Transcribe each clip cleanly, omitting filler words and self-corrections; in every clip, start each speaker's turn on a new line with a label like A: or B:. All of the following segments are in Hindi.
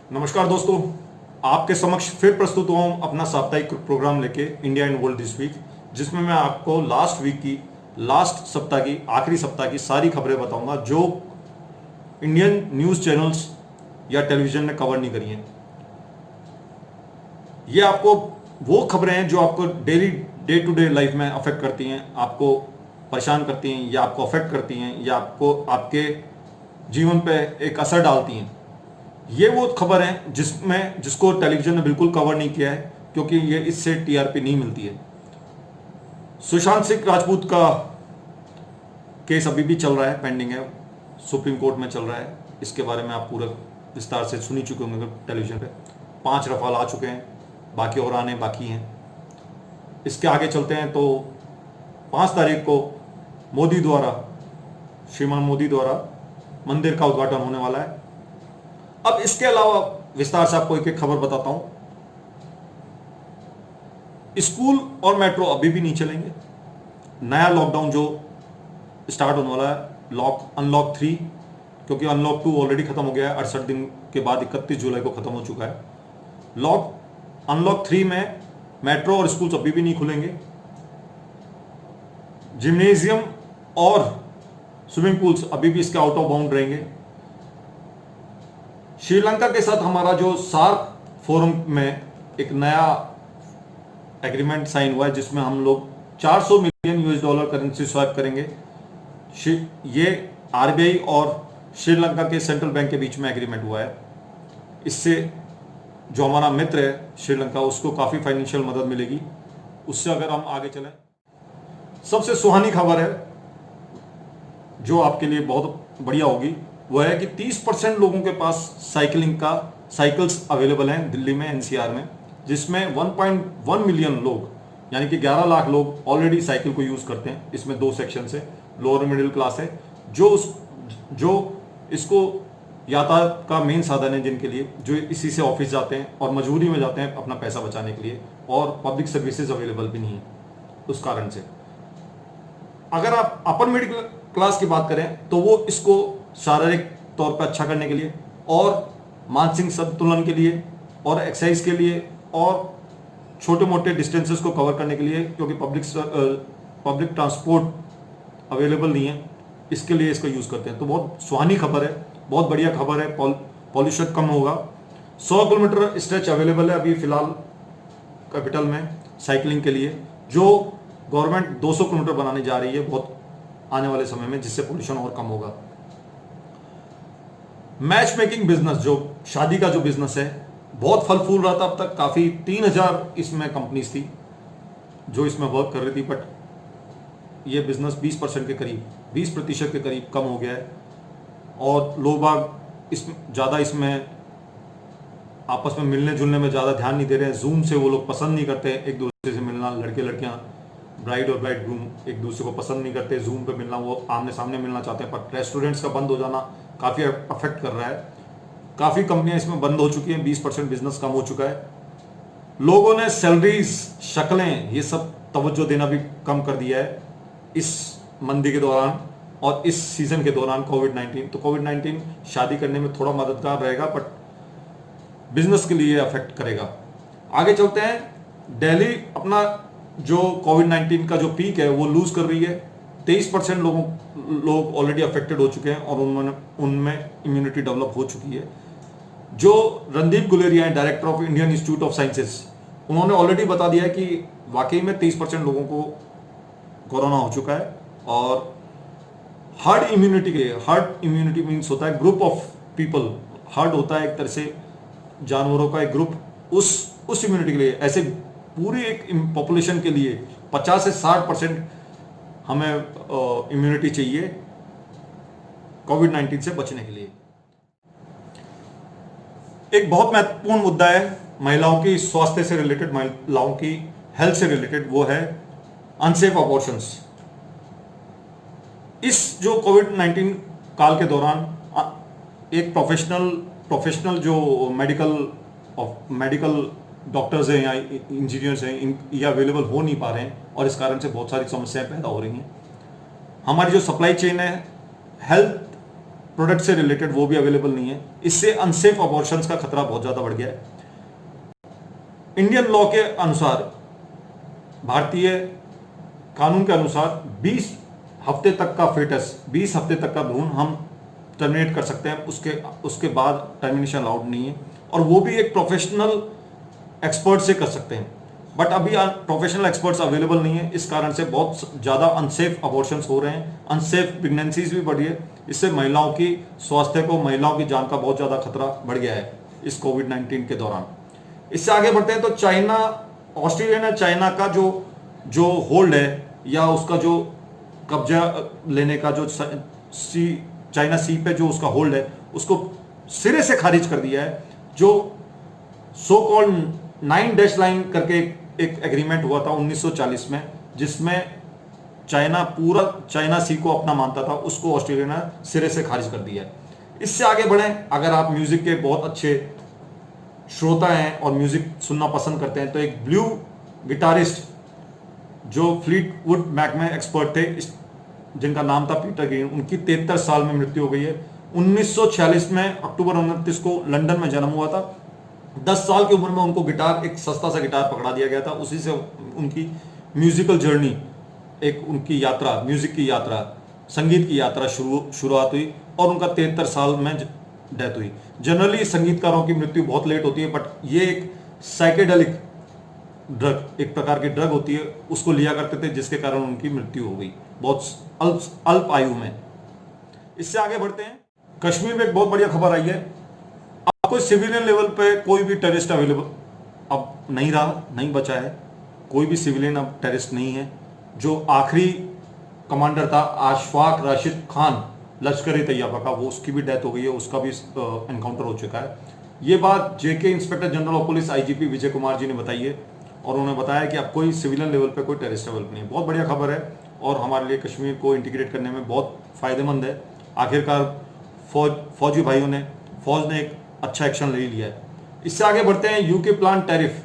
A: नमस्कार दोस्तों, आपके समक्ष फिर प्रस्तुत हुआ हूं अपना साप्ताहिक प्रोग्राम लेके India and world this week, जिसमें मैं आपको लास्ट सप्ताह की आखिरी सप्ताह की सारी खबरें बताऊंगा जो इंडियन न्यूज़ चैनल्स या टेलीविजन ने कवर नहीं करी हैं। ये आपको वो खबरें हैं जो आपको daily day to day life में अफेक्ट करती हैं, आपको परेशान करती हैं या आपको अफेक्ट करती हैं या आपको आपके जीवन पे एक असर डालती हैं। ये वो खबर है जिसको टेलीविजन ने बिल्कुल कवर नहीं किया है, क्योंकि ये इससे टीआरपी नहीं मिलती है। सुशांत सिंह राजपूत का केस अभी भी चल रहा है, पेंडिंग है, सुप्रीम कोर्ट में चल रहा है। इसके बारे में आप पूरा विस्तार से सुन ही चुके होंगे टेलीविजन पे। 5 रफाल आ चुके हैं, बाकी और आने बाकी हैं। इसके आगे चलते हैं तो 5 तारीख को श्रीमान मोदी द्वारा मंदिर का उद्घाटन होने वाला है। अब इसके अलावा विस्तार से आपको एक एक खबर बताता हूं। स्कूल और मेट्रो अभी भी नहीं चलेंगे। नया लॉकडाउन जो स्टार्ट होने वाला है, अनलॉक 3, क्योंकि अनलॉक 2 ऑलरेडी खत्म हो गया है। 68 दिन के बाद 31 जुलाई को खत्म हो चुका है। अनलॉक 3 में मेट्रो और स्कूल्स अभी भी नहीं खुलेंगे। जिम्नेजियम और स्विमिंग पूल्स अभी भी इसके आउट ऑफ बाउंड रहेंगे। श्रीलंका के साथ हमारा जो सार्क फोरम में एक नया एग्रीमेंट साइन हुआ है, जिसमें हम लोग 400 million US dollar currency swap करेंगे। ये आरबीआई और श्रीलंका के सेंट्रल बैंक के बीच में एग्रीमेंट हुआ है। इससे जो हमारा मित्र है श्रीलंका, उसको काफ़ी फाइनेंशियल मदद मिलेगी। उससे अगर हम आगे चलें, सबसे सुहानी खबर है जो आपके लिए बहुत बढ़िया होगी, वो है कि 30% लोगों के पास साइकिल्स अवेलेबल हैं दिल्ली में, एनसीआर में, जिसमें 1.1 मिलियन लोग यानी कि 11 लाख लोग ऑलरेडी साइकिल को यूज़ करते हैं। इसमें 2 सेक्शन है। लोअर मिडिल क्लास है जो इसको यातायात का मेन साधन है, जिनके लिए जो इसी से ऑफिस जाते हैं और मजबूरी में जाते हैं अपना पैसा बचाने के लिए, और पब्लिक सर्विसेज अवेलेबल भी नहीं है उस कारण से। अगर आप अपर मिडिल क्लास की बात करें तो वो इसको शारीरिक तौर पर अच्छा करने के लिए और मानसिक संतुलन के लिए और एक्सरसाइज के लिए और छोटे मोटे डिस्टेंसेस को कवर करने के लिए, क्योंकि पब्लिक ट्रांसपोर्ट अवेलेबल नहीं है, इसके लिए इसको यूज़ करते हैं। तो बहुत सुहानी खबर है, बहुत बढ़िया खबर है। पॉल्यूशन कम होगा। 100 किलोमीटर स्ट्रेच अवेलेबल है अभी फिलहाल कैपिटल में साइकिलिंग के लिए, जो गवर्नमेंट 200 किलोमीटर बनाने जा रही है बहुत आने वाले समय में, जिससे पोल्यूशन और कम होगा। मैच मेकिंग बिजनेस, जो शादी का जो बिजनेस है, बहुत फल फूल रहा था अब तक। काफ़ी 3000 इसमें कंपनीज थी जो इसमें वर्क कर रही थी, बट ये बिजनेस 20% के करीब कम हो गया है। और लोग बाग इसमें आपस में मिलने जुलने में ज़्यादा ध्यान नहीं दे रहे हैं। जूम से वो लोग पसंद नहीं करते एक दूसरे से मिलना। लड़के लड़कियां, ब्राइड और ब्राइड ग्रूम एक दूसरे को पसंद नहीं करते जूम पे मिलना, वो आमने सामने मिलना चाहते हैं। पर रेस्टोरेंट्स का बंद हो जाना काफ़ी अफेक्ट कर रहा है। काफ़ी कंपनियां इसमें बंद हो चुकी हैं, 20% बिजनेस कम हो चुका है। लोगों ने सैलरीज, शक्लें, ये सब तवज्जो देना भी कम कर दिया है इस मंदी के दौरान और इस सीजन के दौरान कोविड-19। तो कोविड-19 शादी करने में थोड़ा मददगार रहेगा, बट बिजनेस के लिए अफेक्ट करेगा। आगे चलते हैं। दिल्ली अपना जो कोविड-19 का जो पीक है वो लूज कर रही है। 23% लोग ऑलरेडी अफेक्टेड हो चुके हैं और उनमें इम्यूनिटी डेवलप हो चुकी है। जो रणदीप गुलेरिया हैं, director of Indian institute of sciences, उन्होंने ऑलरेडी बता दिया है कि वाकई में 30% लोगों को कोरोना हो चुका है। और हर्ड इम्यूनिटी मीन्स होता है ग्रुप ऑफ पीपल। हर्ड होता है एक तरह से जानवरों का एक ग्रुप, उस इम्यूनिटी के लिए। ऐसे पूरी एक पॉपुलेशन के लिए 50 से 60% हमें इम्यूनिटी चाहिए कोविड-19 से बचने के लिए। एक बहुत महत्वपूर्ण मुद्दा है महिलाओं की स्वास्थ्य से रिलेटेड, महिलाओं की हेल्थ से रिलेटेड, वो है अनसेफ अबॉर्शंस। इस जो कोविड-19 काल के दौरान एक प्रोफेशनल जो मेडिकल डॉक्टर्स हैं या इंजीनियर्स हैं, ये अवेलेबल हो नहीं पा रहे हैं और इस कारण से बहुत सारी समस्याएं पैदा हो रही हैं। हमारी जो सप्लाई चेन है, हेल्थ प्रोडक्ट से रिलेटेड वो भी अवेलेबल नहीं है। इससे अनसेफ अबॉर्शंस का खतरा बहुत ज्यादा बढ़ गया है। इंडियन लॉ के अनुसार, भारतीय कानून के अनुसार 20 हफ्ते तक का फेटस, 20 हफ्ते तक का भ्रूण हम टर्मिनेट कर सकते हैं, उसके बाद टर्मिनेशन अलाउड नहीं है, और वो भी एक प्रोफेशनल एक्सपर्ट से कर सकते हैं। बट अभी प्रोफेशनल एक्सपर्ट्स अवेलेबल नहीं है, इस कारण से बहुत ज़्यादा अनसेफ अबॉर्शंस हो रहे हैं, अनसेफ प्रेगनेंसीज भी बढ़ी है। इससे महिलाओं की स्वास्थ्य को, महिलाओं की जान का बहुत ज़्यादा खतरा बढ़ गया है इस कोविड-19 के दौरान। इससे आगे बढ़ते हैं तो चाइना, ऑस्ट्रेलिया ने चाइना का जो होल्ड है या उसका जो कब्जा लेने का जो चाइना सी पे जो उसका होल्ड है, उसको सिरे से खारिज कर दिया है। जो सो कॉल्ड 9 डैश लाइन करके एक एग्रीमेंट हुआ था 1940 में, जिसमें चाइना पूरा चाइना सी को अपना मानता था, उसको ऑस्ट्रेलिया ने सिरे से खारिज कर दिया है। इससे आगे बढ़ें, अगर आप म्यूजिक के बहुत अच्छे श्रोता हैं और म्यूजिक सुनना पसंद करते हैं, तो एक ब्लू गिटारिस्ट जो फ्लीटवुड मैक में एक्सपर्ट थे, जिनका नाम था पीटर ग्रीन, उनकी 73 साल में मृत्यु हो गई है। 1946 में अक्टूबर 29 को लंदन में जन्म हुआ था। 10 साल की उम्र में उनको गिटार, एक सस्ता सा गिटार पकड़ा दिया गया था, उसी से उनकी म्यूजिकल जर्नी, एक उनकी यात्रा, म्यूजिक की यात्रा, संगीत की यात्रा शुरुआत हुई, और उनका 73 साल में डेथ हुई। जनरली संगीतकारों की मृत्यु बहुत लेट होती है, बट ये एक साइकेडेलिक ड्रग, एक प्रकार की ड्रग होती है, उसको लिया करते थे, जिसके कारण उनकी मृत्यु हो गई बहुत अल्प आयु में। इससे आगे बढ़ते हैं, कश्मीर में एक बहुत बढ़िया खबर आई है। अब कोई सिविलियन लेवल पे कोई भी टेररिस्ट अवेलेबल अब नहीं रहा, नहीं बचा है, कोई भी सिविलियन अब टेररिस्ट नहीं है। जो आखिरी कमांडर था अशफाक राशिद खान, लश्कर ए तैयबा का, वो उसकी भी डेथ हो गई है, उसका भी एनकाउंटर हो चुका है। ये बात JK inspector general of police IGP Vijay Kumar ji ने बताई है, और उन्होंने बताया कि अब कोई सिविलियन लेवल पे कोई टेररिस्ट अवेलेबल नहीं है। बहुत बढ़िया खबर है, और हमारे लिए कश्मीर को इंटीग्रेट करने में बहुत फायदेमंद है। आखिरकार फौजी भाइयों ने, फौज ने एक अच्छा एक्शन ले लिया है। इससे आगे बढ़ते हैं, यूके प्लान टैरिफ।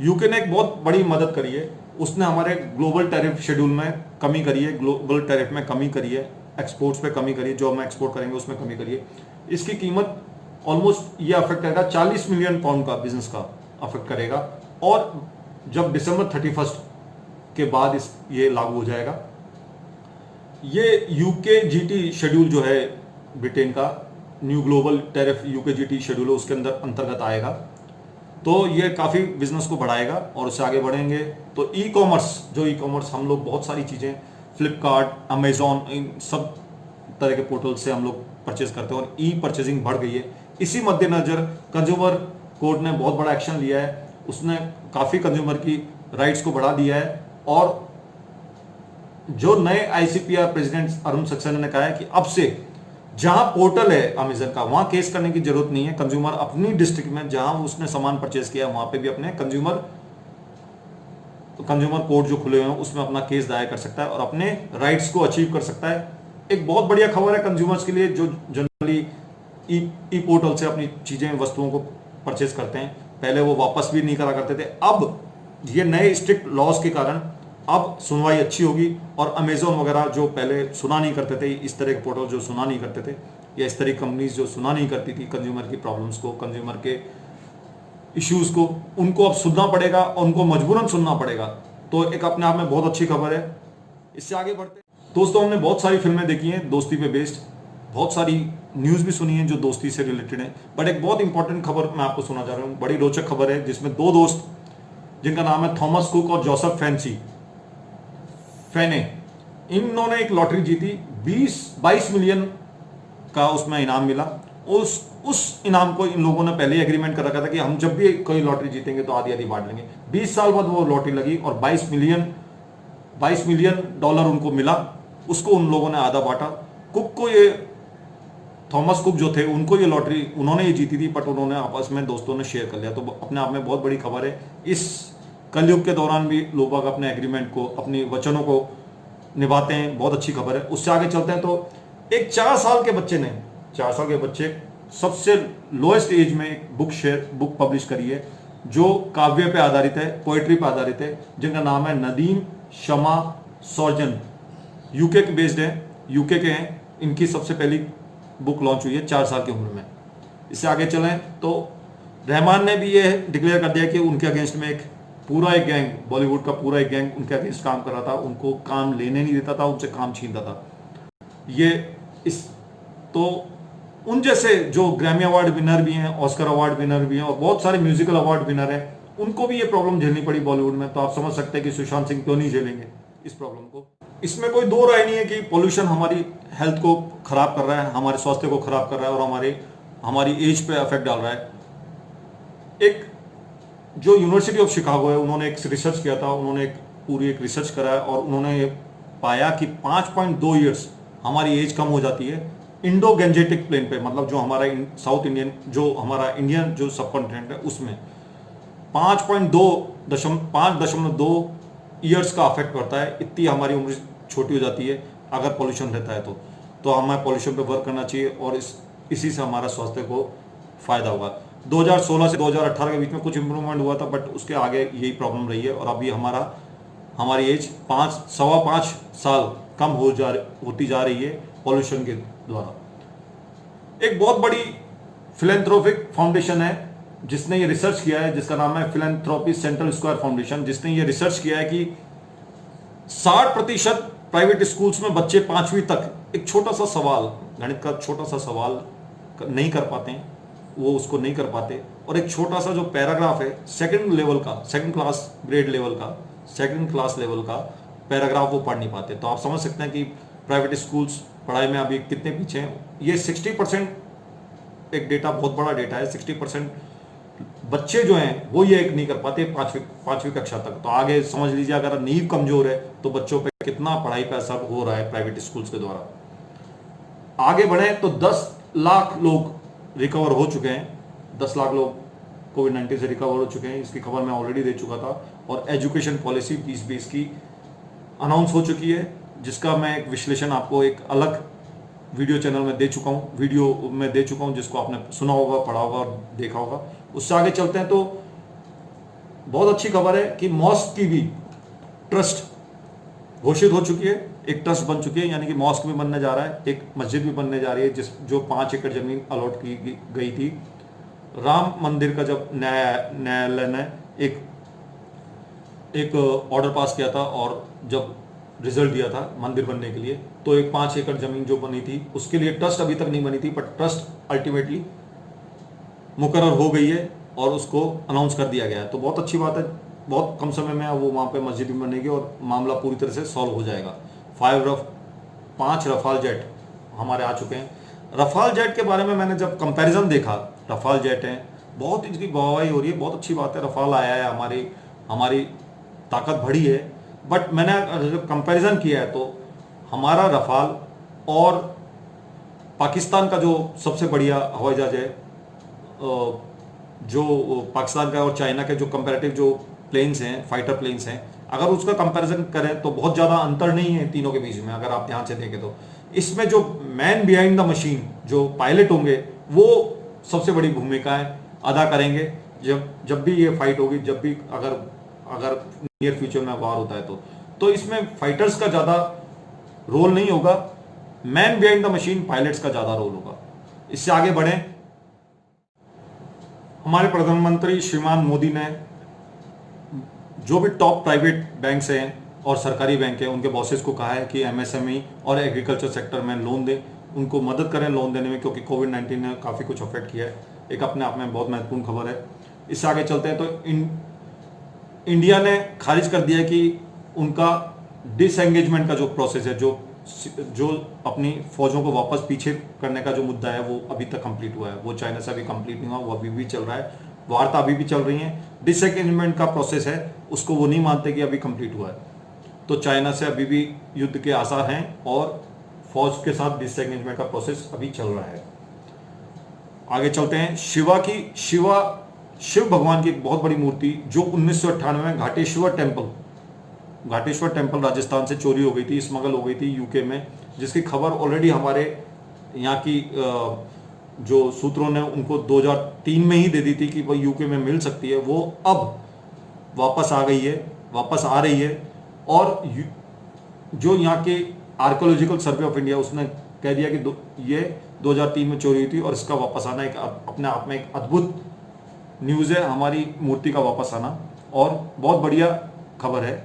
A: यूके ने एक बहुत बड़ी मदद करी है, उसने हमारे ग्लोबल टैरिफ शेड्यूल में कमी करी है, ग्लोबल टैरिफ में कमी करी है, एक्सपोर्ट्स पे कमी करी है, जो हम एक्सपोर्ट करेंगे उसमें कमी करी है। इसकी कीमत ऑलमोस्ट ये अफेक्ट करेगा 40 मिलियन पाउंड का बिजनेस का अफेक्ट करेगा, और जब दिसंबर 31 के बाद ये लागू हो जाएगा। ये यूके जीटी शेड्यूल जो है, ब्रिटेन का new global tariff UK GT schedule है, उसके अंदर अंतर्गत आएगा, तो ये काफ़ी बिजनेस को बढ़ाएगा। और उससे आगे बढ़ेंगे तो ई कॉमर्स, हम लोग बहुत सारी चीज़ें फ्लिपकार्ट, अमेजॉन, इन सब तरह के पोर्टल से हम लोग परचेज करते हैं, और ई परचेजिंग बढ़ गई है। इसी मद्देनजर कंज्यूमर कोर्ट ने बहुत बड़ा एक्शन लिया है, उसने काफ़ी कंज्यूमर की राइट्स को बढ़ा दिया है, और जो नए आईसीपीआर प्रेसिडेंट अरुण सक्सेना ने कहा है कि अब से जहां पोर्टल है अमेजन का, वहां केस करने की जरूरत नहीं है। कंज्यूमर अपनी डिस्ट्रिक्ट में जहां उसने सामान परचेज किया वहां पे भी अपने कंज्यूमर कोर्ट जो खुले हुए हैं उसमें अपना केस दायर कर सकता है और अपने राइट्स को अचीव कर सकता है। एक बहुत बढ़िया खबर है कंज्यूमर्स के लिए, जो जनरली ई पोर्टल से अपनी चीजें, वस्तुओं को परचेज करते हैं। पहले वो वापस भी नहीं करा करते थे, अब ये नए स्ट्रिक्ट लॉज के कारण अब सुनवाई अच्छी होगी, और अमेजोन वगैरह जो पहले सुना नहीं करते थे, इस तरह के पोर्टल जो सुना नहीं करते थे, या इस तरह की कंपनीज जो सुना नहीं करती थी कंज्यूमर की प्रॉब्लम्स को, कंज्यूमर के इश्यूज को, उनको अब सुनना पड़ेगा और उनको मजबूरन सुनना पड़ेगा। तो एक अपने आप में बहुत अच्छी खबर है। इससे आगे बढ़ते दोस्तों, हमने बहुत सारी फिल्में देखी हैं दोस्ती पे बेस्ड, बहुत सारी न्यूज़ भी सुनी है जो दोस्ती से रिलेटेड है, बट एक बहुत इंपॉर्टेंट खबर मैं आपको सुना जा रहा हूँ। बड़ी रोचक खबर है, जिसमें दो दोस्त जिनका नाम है थॉमस कुक और जोसेफ फेने, इन्होंने एक लॉटरी जीती, 22 मिलियन का उसमें इनाम मिला। उस इनाम को इन लोगों ने पहले ही एग्रीमेंट कर रखा था कि हम जब भी कोई लॉटरी जीतेंगे तो आधी आधी बांट लेंगे। 20 साल बाद वो लॉटरी लगी और 22 मिलियन डॉलर उनको मिला, उसको उन लोगों ने आधा बांटा। कुक को ये, थॉमस कुक जो थे, उनको ये लॉटरी उन्होंने ये जीती थी, बट उन्होंने आपस में दोस्तों ने शेयर कर लिया। तो अपने आप में बहुत बड़ी खबर है। इस कलयुग के दौरान भी लोग अपने एग्रीमेंट को, अपनी वचनों को निभाते हैं, बहुत अच्छी खबर है। उससे आगे चलते हैं तो एक 4 साल के बच्चे सबसे लोएस्ट एज में एक बुक पब्लिश करी है, जो काव्य पे आधारित है, पोएट्री पे आधारित है, जिनका नाम है नदीम शमा सॉर्जन। यूके के बेस्ड है, यूके के हैं। इनकी सबसे पहली बुक लॉन्च हुई है 4 साल की उम्र में। इससे आगे चलें तो रहमान ने भी ये डिक्लेयर कर दिया कि उनके अगेंस्ट में पूरा एक गैंग, बॉलीवुड का पूरा एक गैंग उनके अगेंस्ट काम कर रहा था, उनको काम लेने नहीं देता था, उनसे काम छीनता था। ये इस तो उन जैसे जो ग्रैमी अवार्ड विनर भी हैं, ऑस्कर अवार्ड विनर भी हैं और बहुत सारे म्यूजिकल अवार्ड विनर हैं, उनको भी ये प्रॉब्लम झेलनी पड़ी बॉलीवुड में। तो आप समझ सकते हैं कि सुशांत सिंह क्यों नहीं झेलेंगे इस प्रॉब्लम को। इसमें कोई दो राय नहीं है कि पोल्यूशन हमारी हेल्थ को खराब कर रहा है, हमारे स्वास्थ्य को खराब कर रहा है और हमारी एज पे इफेक्ट डाल रहा है। एक जो यूनिवर्सिटी ऑफ शिकागो है, उन्होंने एक रिसर्च किया था, उन्होंने पूरी एक रिसर्च कराया और उन्होंने ये पाया कि 5.2 ईयर्स हमारी एज कम हो जाती है इंडो गैंजेटिक प्लेन पे, मतलब जो हमारा साउथ इंडियन, जो हमारा इंडियन जो सब कॉन्टिनेंट है उसमें 5.2 ईयर्स का अफेक्ट पड़ता है। इतनी हमारी उम्र छोटी हो जाती है अगर पोल्यूशन रहता है तो हमें पोल्यूशन पे वर्क करना चाहिए और इसी से हमारा स्वास्थ्य को फायदा होगा। 2016 से 2018 के बीच में कुछ इंप्रूवमेंट हुआ था, बट उसके आगे यही प्रॉब्लम रही है और अभी हमारी एज 5.25 साल कम होती जा रही है पॉल्यूशन के द्वारा। एक बहुत बड़ी फिलैंथ्रोपिक फाउंडेशन है जिसने ये रिसर्च किया है, जिसका नाम है फिलैंथ्रोपी सेंट्रल स्क्वायर फाउंडेशन, जिसने ये रिसर्च किया है कि 60% प्राइवेट स्कूल्स में बच्चे 5वीं तक एक छोटा सा सवाल, गणित का छोटा सा सवाल नहीं कर पाते हैं, वो उसको नहीं कर पाते, और एक छोटा सा जो पैराग्राफ है सेकंड क्लास लेवल का पैराग्राफ वो पढ़ नहीं पाते। तो आप समझ सकते हैं कि प्राइवेट स्कूल्स पढ़ाई में अभी कितने पीछे हैं। ये 60%, एक डेटा, बहुत बड़ा डेटा है, 60% बच्चे जो हैं वो ये नहीं कर पाते पांचवी कक्षा तक। तो आगे समझ लीजिए अगर नींव कमजोर है तो बच्चों पे कितना पढ़ाई पे असर हो रहा है प्राइवेट स्कूल्स के द्वारा। आगे बढ़े तो 10 लाख लोग रिकवर हो चुके हैं, 10 लाख लोग कोविड-19 से रिकवर हो चुके हैं, इसकी खबर मैं ऑलरेडी दे चुका था। और एजुकेशन पॉलिसी 2020 की अनाउंस हो चुकी है, जिसका मैं एक विश्लेषण आपको एक अलग वीडियो चैनल में दे चुका हूं, जिसको आपने सुना होगा, पढ़ा होगा और देखा होगा। उससे आगे चलते हैं तो बहुत अच्छी खबर है कि मॉस्क की भी ट्रस्ट घोषित हो चुकी है, एक ट्रस्ट बन चुकी है, यानी कि मॉस्क भी बनने जा रहा है, एक मस्जिद भी बनने जा रही है, जो 5 एकड़ जमीन अलॉट की गई थी। राम मंदिर का जब न्यायालय ने एक ऑर्डर पास किया था और जब रिजल्ट दिया था मंदिर बनने के लिए, तो एक 5 एकड़ जमीन जो बनी थी उसके लिए ट्रस्ट अभी तक नहीं बनी थी, पर ट्रस्ट अल्टीमेटली मुकर्रर हो गई है और उसको अनाउंस कर दिया गया है। तो बहुत अच्छी बात है, बहुत कम समय में वो वहाँ पे मस्जिद भी बनेगी और मामला पूरी तरह से सॉल्व हो जाएगा। 5 रफाल जेट हमारे आ चुके हैं। रफाल जेट के बारे में मैंने जब कंपैरिजन देखा, रफाल जेट हैं, बहुत इसकी वाहवाही हो रही है, बहुत अच्छी बात है, रफाल आया है, हमारी ताकत बढ़ी है। बट मैंने जब कंपैरिजन किया है तो हमारा रफाल और पाकिस्तान का जो सबसे बढ़िया हवाई जहाज है, जो पाकिस्तान का और चाइना के जो कंपैरेटिव जो प्लेन्स हैं, फाइटर प्लेन्स हैं, अगर उसका कंपैरिजन करें तो बहुत ज़्यादा अंतर नहीं है तीनों के बीच में। अगर आप ध्यान से देखें तो इसमें जो मैन बिहाइंड द मशीन, जो पायलट होंगे, वो सबसे बड़ी भूमिकाएं अदा करेंगे जब भी ये फाइट होगी, जब भी अगर नियर फ्यूचर में वार होता है तो इसमें फाइटर्स का ज़्यादा रोल नहीं होगा, man behind the machine pilots का ज़्यादा रोल होगा। इससे आगे बढ़ें, हमारे प्रधानमंत्री श्रीमान मोदी ने जो भी टॉप प्राइवेट बैंक्स हैं और सरकारी बैंक हैं उनके बॉसेस को कहा है कि एमएसएमई और एग्रीकल्चर सेक्टर में लोन दें, उनको मदद करें लोन देने में, क्योंकि कोविड-19 ने काफ़ी कुछ अफेक्ट किया है। एक अपने आप में बहुत महत्वपूर्ण खबर है। इससे आगे चलते हैं तो इंडिया ने खारिज कर दिया कि उनका डिसएंगेजमेंट का जो प्रोसेस है, जो अपनी फौजों को वापस पीछे करने का जो मुद्दा है, वो अभी तक कंप्लीट हुआ है, वो चाइना से अभी कंप्लीट नहीं हुआ, वो अभी भी चल रहा है, वार्ता अभी भी चल रही है। डिसएंगेजमेंट का प्रोसेस है, उसको वो नहीं मानते कि अभी कंप्लीट हुआ है। तो चाइना से अभी भी युद्ध के आसार हैं और फौज के साथ डिसएंगेजमेंट का प्रोसेस अभी चल रहा है। आगे चलते हैं, शिव भगवान की एक बहुत बड़ी मूर्ति जो 1998 में घाटेश्वर टेम्पल राजस्थान से चोरी हो गई थी, स्मगल हो गई थी यूके में, जिसकी खबर ऑलरेडी हमारे यहाँ की जो सूत्रों ने उनको 2003 में ही दे दी थी कि वो यूके में मिल सकती है, वो अब वापस आ रही है। और जो यहाँ के आर्कोलॉजिकल सर्वे ऑफ इंडिया, उसने कह दिया कि ये 2003 में चोरी हुई थी और इसका वापस आना एक अपने आप में एक अद्भुत न्यूज़ है, हमारी मूर्ति का वापस आना, और बहुत बढ़िया खबर है।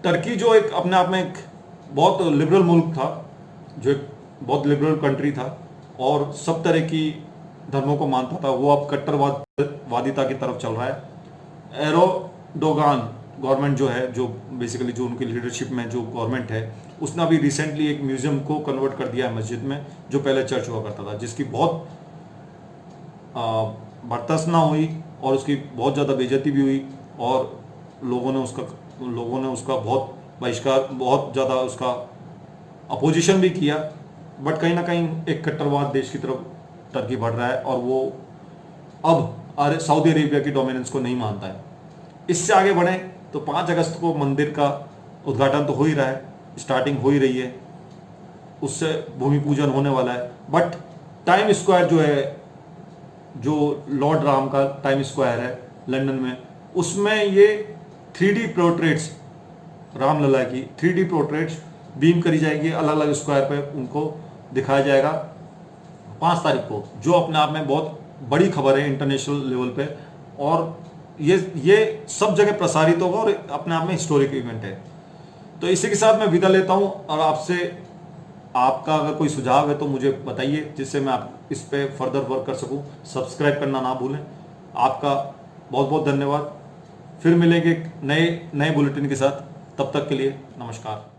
A: टर्की जो एक अपने आप में एक बहुत लिबरल मुल्क था, जो एक बहुत लिबरल कंट्री था और सब तरह की धर्मों को मानता था, वो अब कट्टरवादिता की तरफ चल रहा है। एरोडोगान गवर्नमेंट जो है, जो बेसिकली जो उनकी लीडरशिप में जो गवर्नमेंट है, उसने अभी रिसेंटली एक म्यूजियम को कन्वर्ट कर दिया है मस्जिद में, जो पहले चर्च हुआ करता था, जिसकी बहुत भर्त्सना हुई और उसकी बहुत ज़्यादा बेइज्जती भी हुई और लोगों ने उसका बहुत बहिष्कार, बहुत ज़्यादा उसका अपोजिशन भी किया। बट कहीं ना कहीं एक कट्टरवाद देश की तरफ टर्की बढ़ रहा है और वो अब सऊदी अरेबिया की डोमिनेंस को नहीं मानता है। इससे आगे बढ़े तो 5 अगस्त को मंदिर का उद्घाटन तो हो ही रहा है, स्टार्टिंग हो ही रही है, उससे भूमि पूजन होने वाला है। बट टाइम स्क्वायर जो है, जो लॉर्ड राम का टाइम स्क्वायर है लंदन में, उसमें ये 3D पोर्ट्रेट्स, रामलला की 3D पोर्ट्रेट्स बीम करी जाएगी, अलग अलग स्क्वायर पे उनको दिखाया जाएगा 5 तारीख को, जो अपने आप में बहुत बड़ी खबर है इंटरनेशनल लेवल पे, और ये सब जगह प्रसारित होगा और अपने आप में हिस्टोरिक इवेंट है। तो इसी के साथ मैं विदा लेता हूं और आपसे, आपका अगर कोई सुझाव है तो मुझे बताइए, जिससे मैं आप इस पे फर्दर वर्क कर सकूं। सब्सक्राइब करना ना भूलें। आपका बहुत बहुत धन्यवाद। फिर मिलेंगे नए बुलेटिन के साथ, तब तक के लिए नमस्कार।